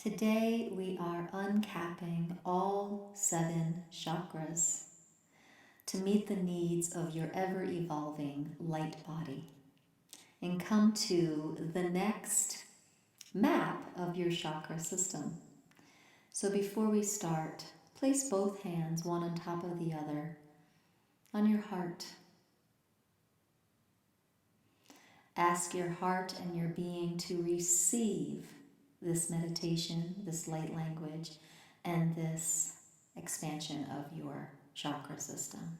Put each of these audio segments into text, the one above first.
Today we are uncapping all 7 chakras to meet the needs of your ever-evolving light body and come to the next map of your chakra system. So before we start, place both hands one on top of the other on your heart. Ask your heart and your being to receive this meditation, this light language, and this expansion of your chakra system.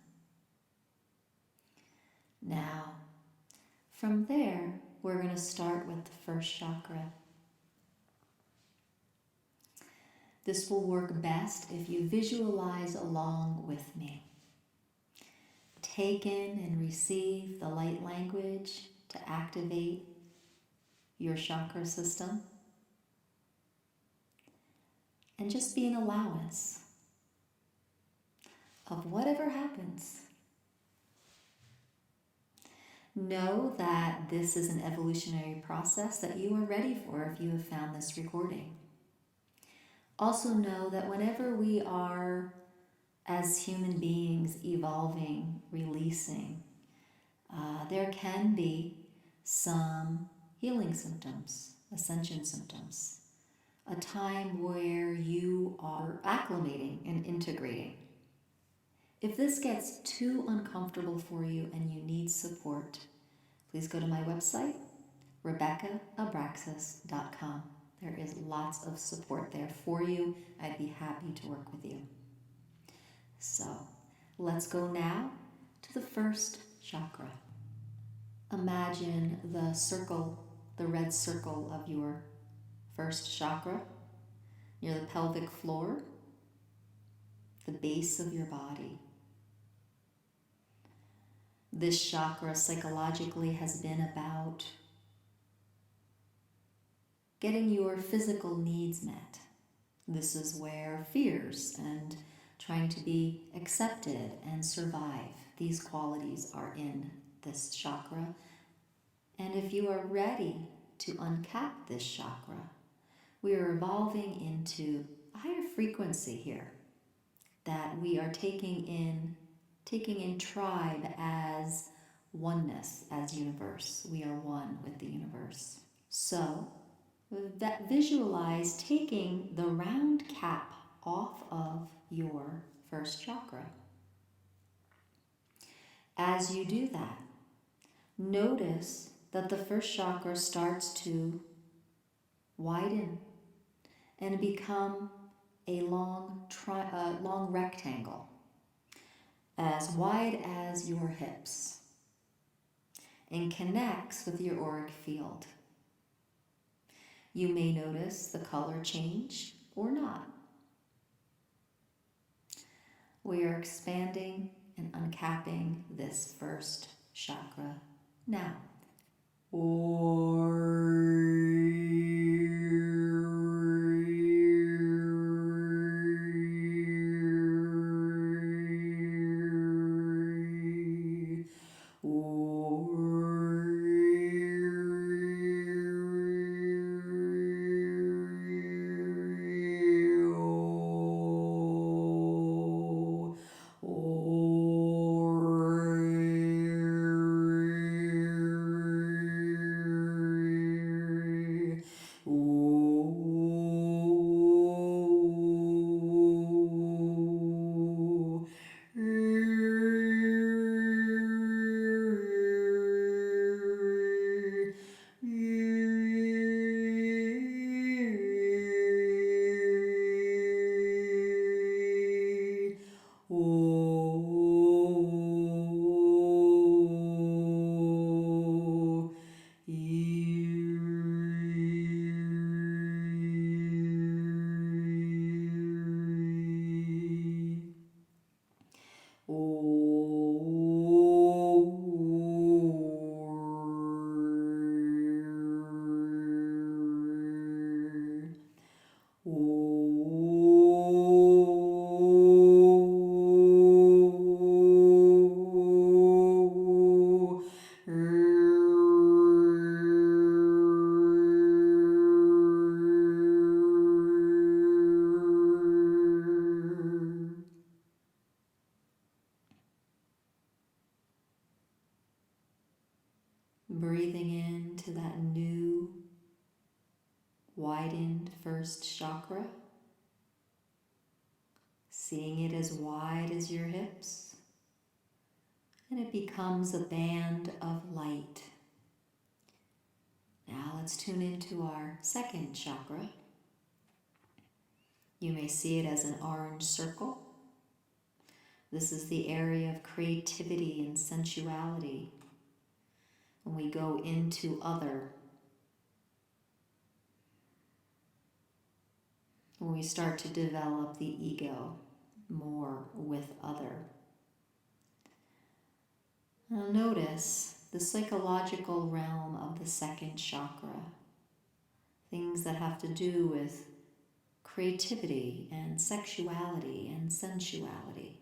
Now, from there, we're going to start with the first chakra. This will work best if you visualize along with me. Take in and receive the light language to activate your chakra system. And just be an allowance of whatever happens. Know that this is an evolutionary process that you are ready for if you have found this recording. Also know that whenever we are, as human beings, evolving, releasing, there can be some healing symptoms, ascension symptoms. A time where you are acclimating and integrating. If this gets too uncomfortable for you and you need support, please go to my website, RebeccaAbraxas.com. There is lots of support there for you. I'd be happy to work with you. So, let's go now to the first chakra. Imagine the circle, the red circle of your first chakra, near the pelvic floor, the base of your body. This chakra psychologically has been about getting your physical needs met. This is where fears and trying to be accepted and survive, these qualities are in this chakra. And if you are ready to uncap this chakra, we are evolving into a higher frequency here that we are taking in tribe as oneness, as universe. We are one with the universe. So that visualize taking the round cap off of your first chakra. As you do that, notice that the first chakra starts to widen and become a long rectangle, as wide as your hips, and connects with your auric field. You may notice the color change or not. We are expanding and uncapping this first chakra now. defined first chakra, seeing it as wide as your hips, and it becomes a band of light. Now let's tune into our second chakra. You may see it as an orange circle. This is the area of creativity and sensuality. When we go into other, when we start to develop the ego more with other. Now notice the psychological realm of the second chakra, things that have to do with creativity and sexuality and sensuality,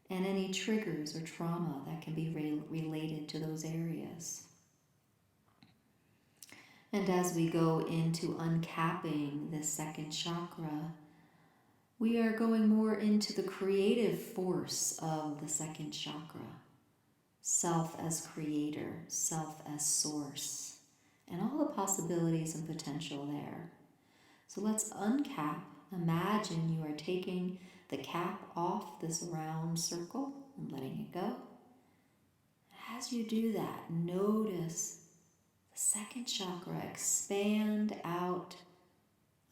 and any triggers or trauma that can be related to those areas. And as we go into uncapping this second chakra, we are going more into the creative force of the second chakra. Self as creator, self as source, and all the possibilities and potential there. So let's uncap. Imagine you are taking the cap off this round circle and letting it go. As you do that, notice the second chakra expand out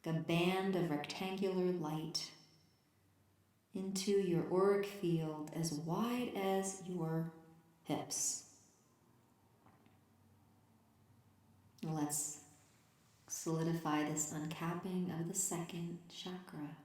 like a band of rectangular light into your auric field as wide as your hips. Let's solidify this uncapping of the second chakra.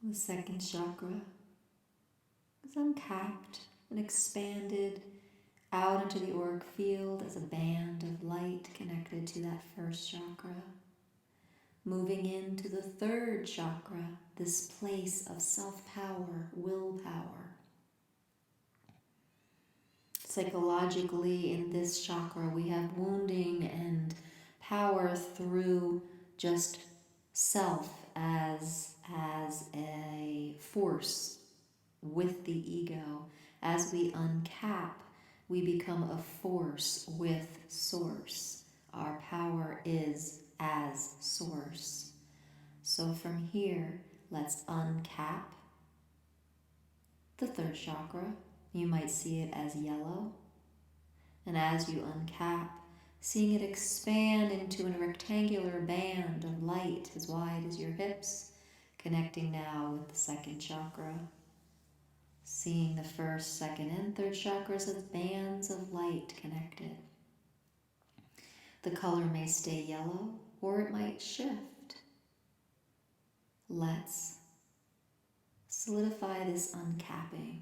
The second chakra is uncapped and expanded out into the auric field as a band of light connected to that first chakra. Moving into the third chakra, this place of self-power, willpower. Psychologically, in this chakra, we have wounding and power through just self as a force with the ego. As we uncap, we become a force with source. Our power is as source. So from here, let's uncap the third chakra. You might see it as yellow. And as you uncap, seeing it expand into a rectangular band of light as wide as your hips, connecting now with the second chakra. Seeing the first, second, and third chakras as bands of light connected. The color may stay yellow or it might shift. Let's solidify this uncapping.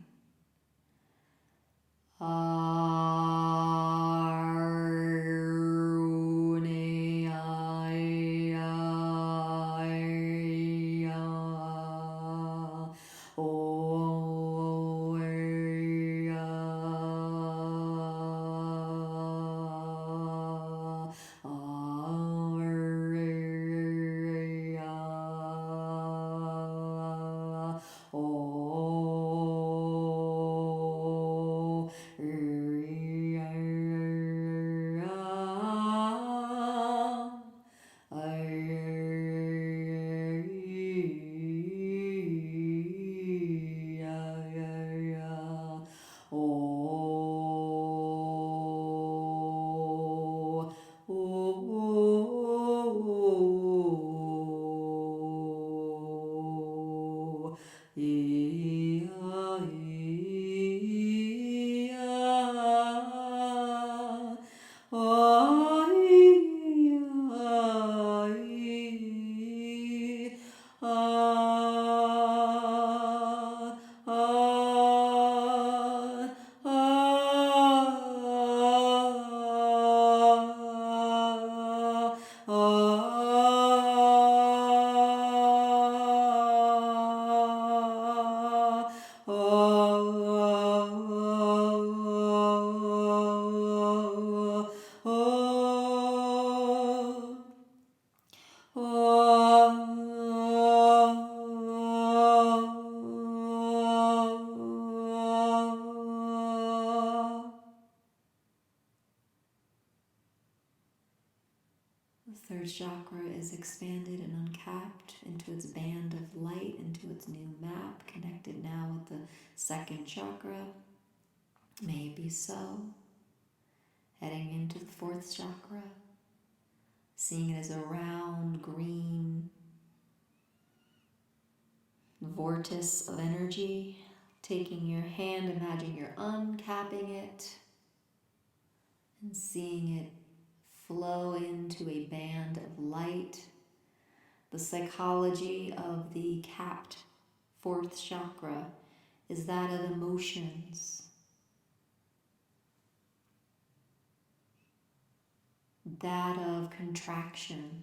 The third chakra is expanded and uncapped into its band of light, into its new map, connected now with the second chakra. May it be so. Heading into the fourth chakra, seeing it as a round green vortex of energy. Taking your hand, imagine you're uncapping it and seeing it flow into a band of light. The psychology of the capped fourth chakra is that of emotions, that of contraction,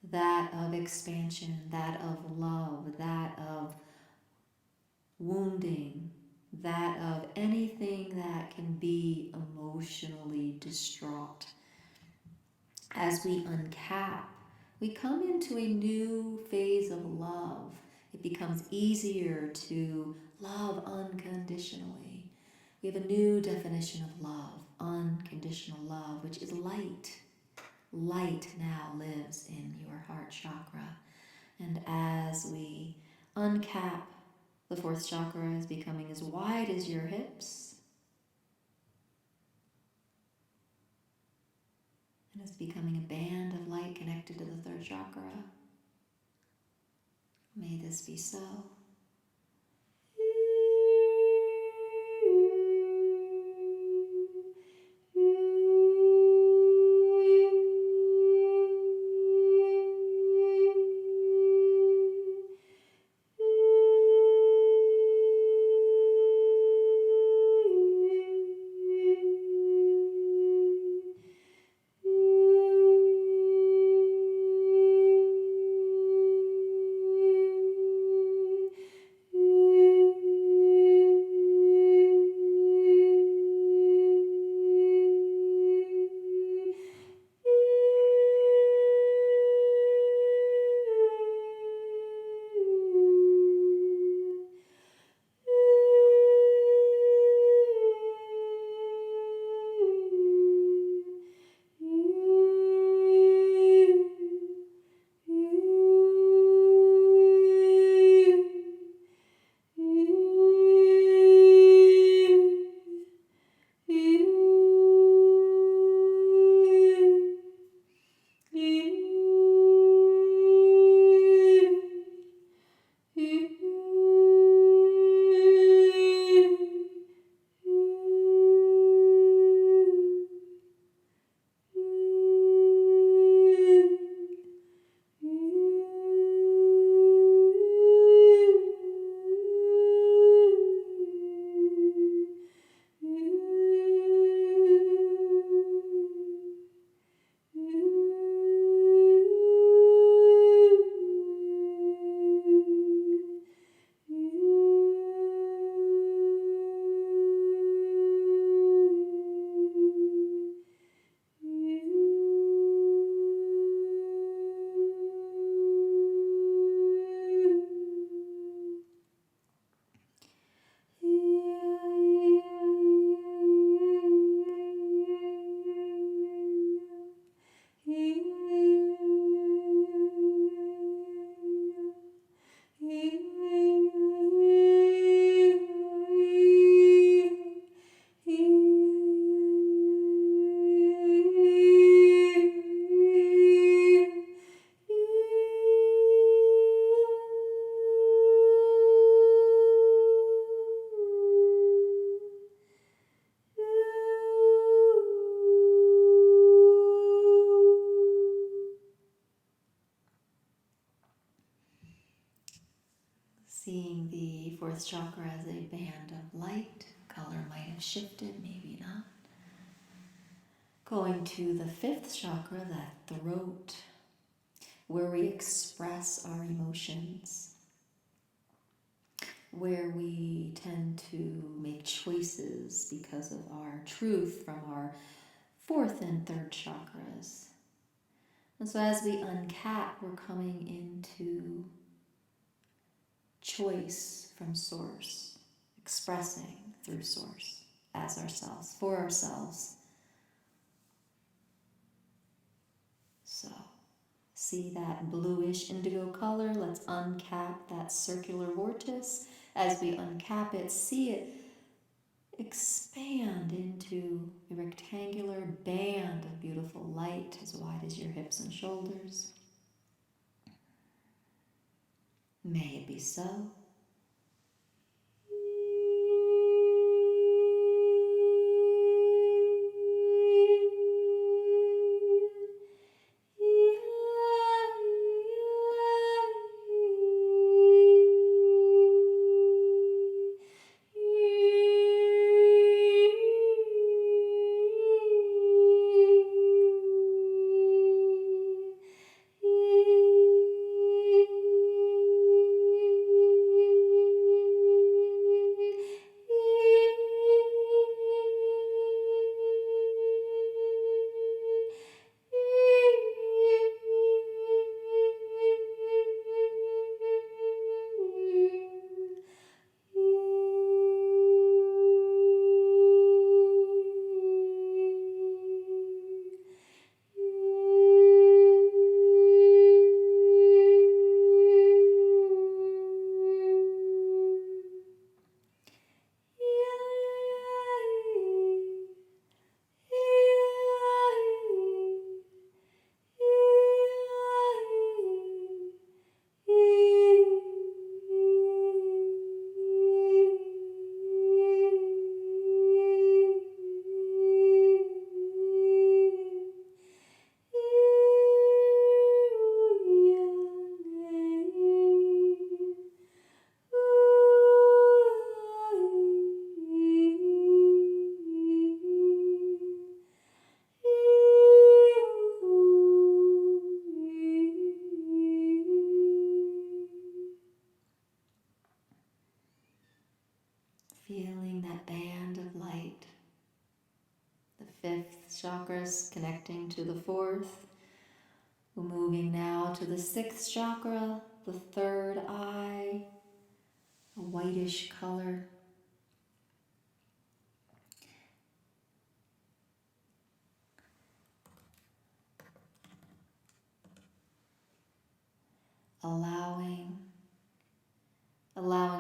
that of expansion, that of love, that of wounding, that of anything that can be emotionally distraught. As we uncap, we come into a new phase of love. It becomes easier to love unconditionally. We have a new definition of love, unconditional love, which is light. Light now lives in your heart chakra. And as we uncap, the fourth chakra is becoming as wide as your hips. And it's becoming a band of light connected to the third chakra. May this be so. fourth chakra as a band of light. Color might have shifted, maybe not. Going to the fifth chakra, that throat, where we express our emotions, where we tend to make choices because of our truth from our fourth and third chakras. And so as we uncap, we're coming into choice from source, expressing through source, as ourselves, for ourselves. So, see that bluish indigo color? Let's uncap that circular vortex. As we uncap it, see it expand into a rectangular band of beautiful light as wide as your hips and shoulders. May it be so. Feeling that band of light. The fifth chakras connecting to the fourth. We're moving now to the sixth chakra, the third eye, a whitish color. Allowing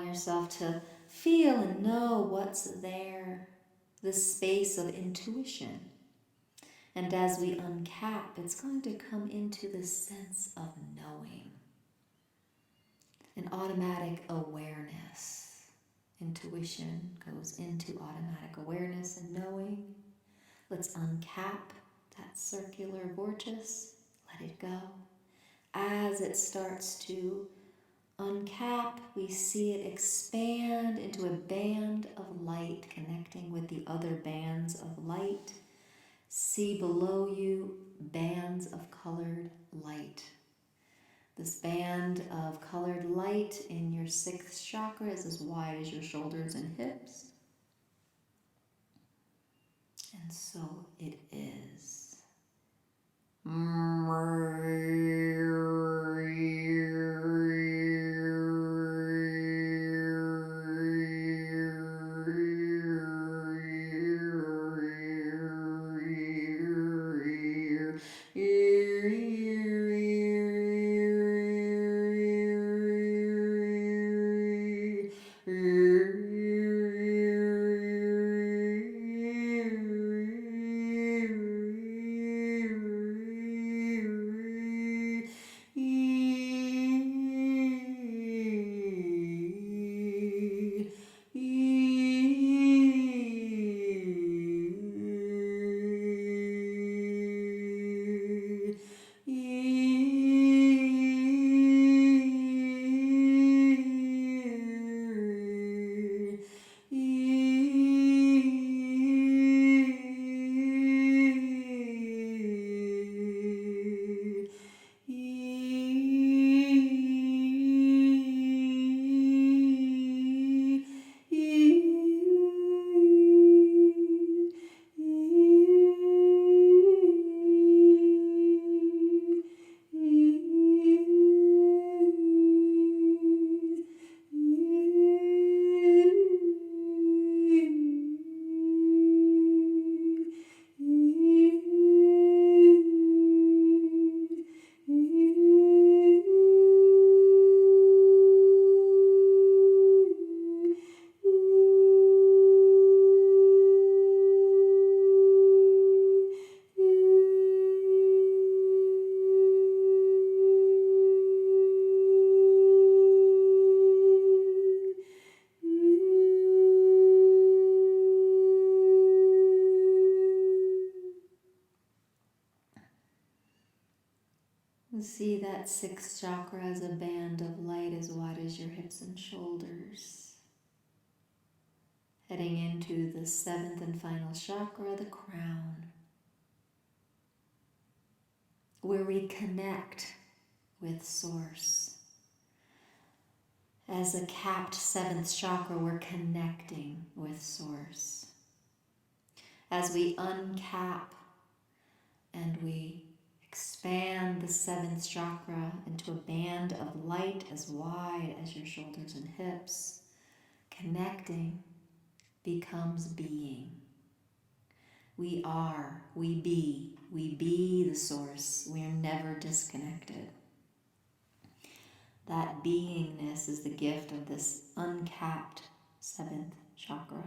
yourself to feel and know what's there, this space of intuition. And as we uncap, it's going to come into this sense of knowing, an automatic awareness. Intuition goes into automatic awareness and knowing. Let's uncap that circular vortex, let it go. As it starts to uncap, we see it expand into a band of light connecting with the other bands of light. See below you bands of colored light. This band of colored light in your sixth chakra is as wide as your shoulders and hips. And so it is. See that sixth chakra as a band of light as wide as your hips and shoulders. Heading into the seventh and final chakra, the crown, where we connect with Source. As a capped seventh chakra, we're connecting with Source. As we uncap and we expand the seventh chakra into a band of light as wide as your shoulders and hips, connecting becomes being. We are, we be the Source. We are never disconnected. That beingness is the gift of this uncapped seventh chakra.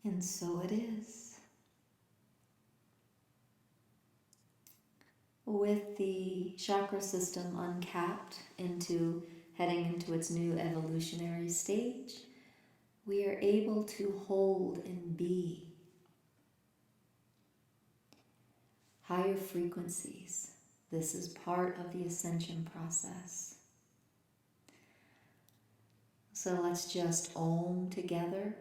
And so it is. With the chakra system uncapped heading into its new evolutionary stage, we are able to hold and be higher frequencies. This is part of the ascension process. So let's just Om together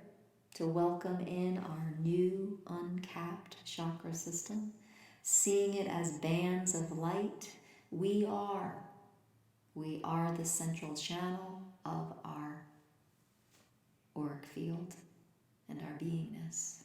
to welcome in our new uncapped chakra system, seeing it as bands of light. We are the central channel of our auric field and our beingness.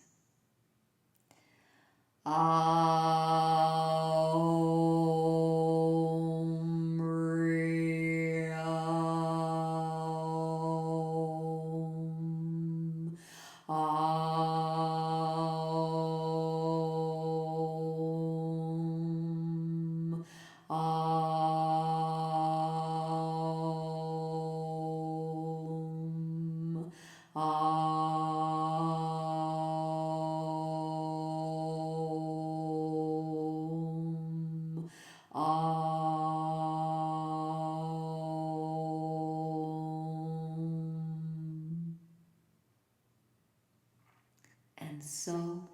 And so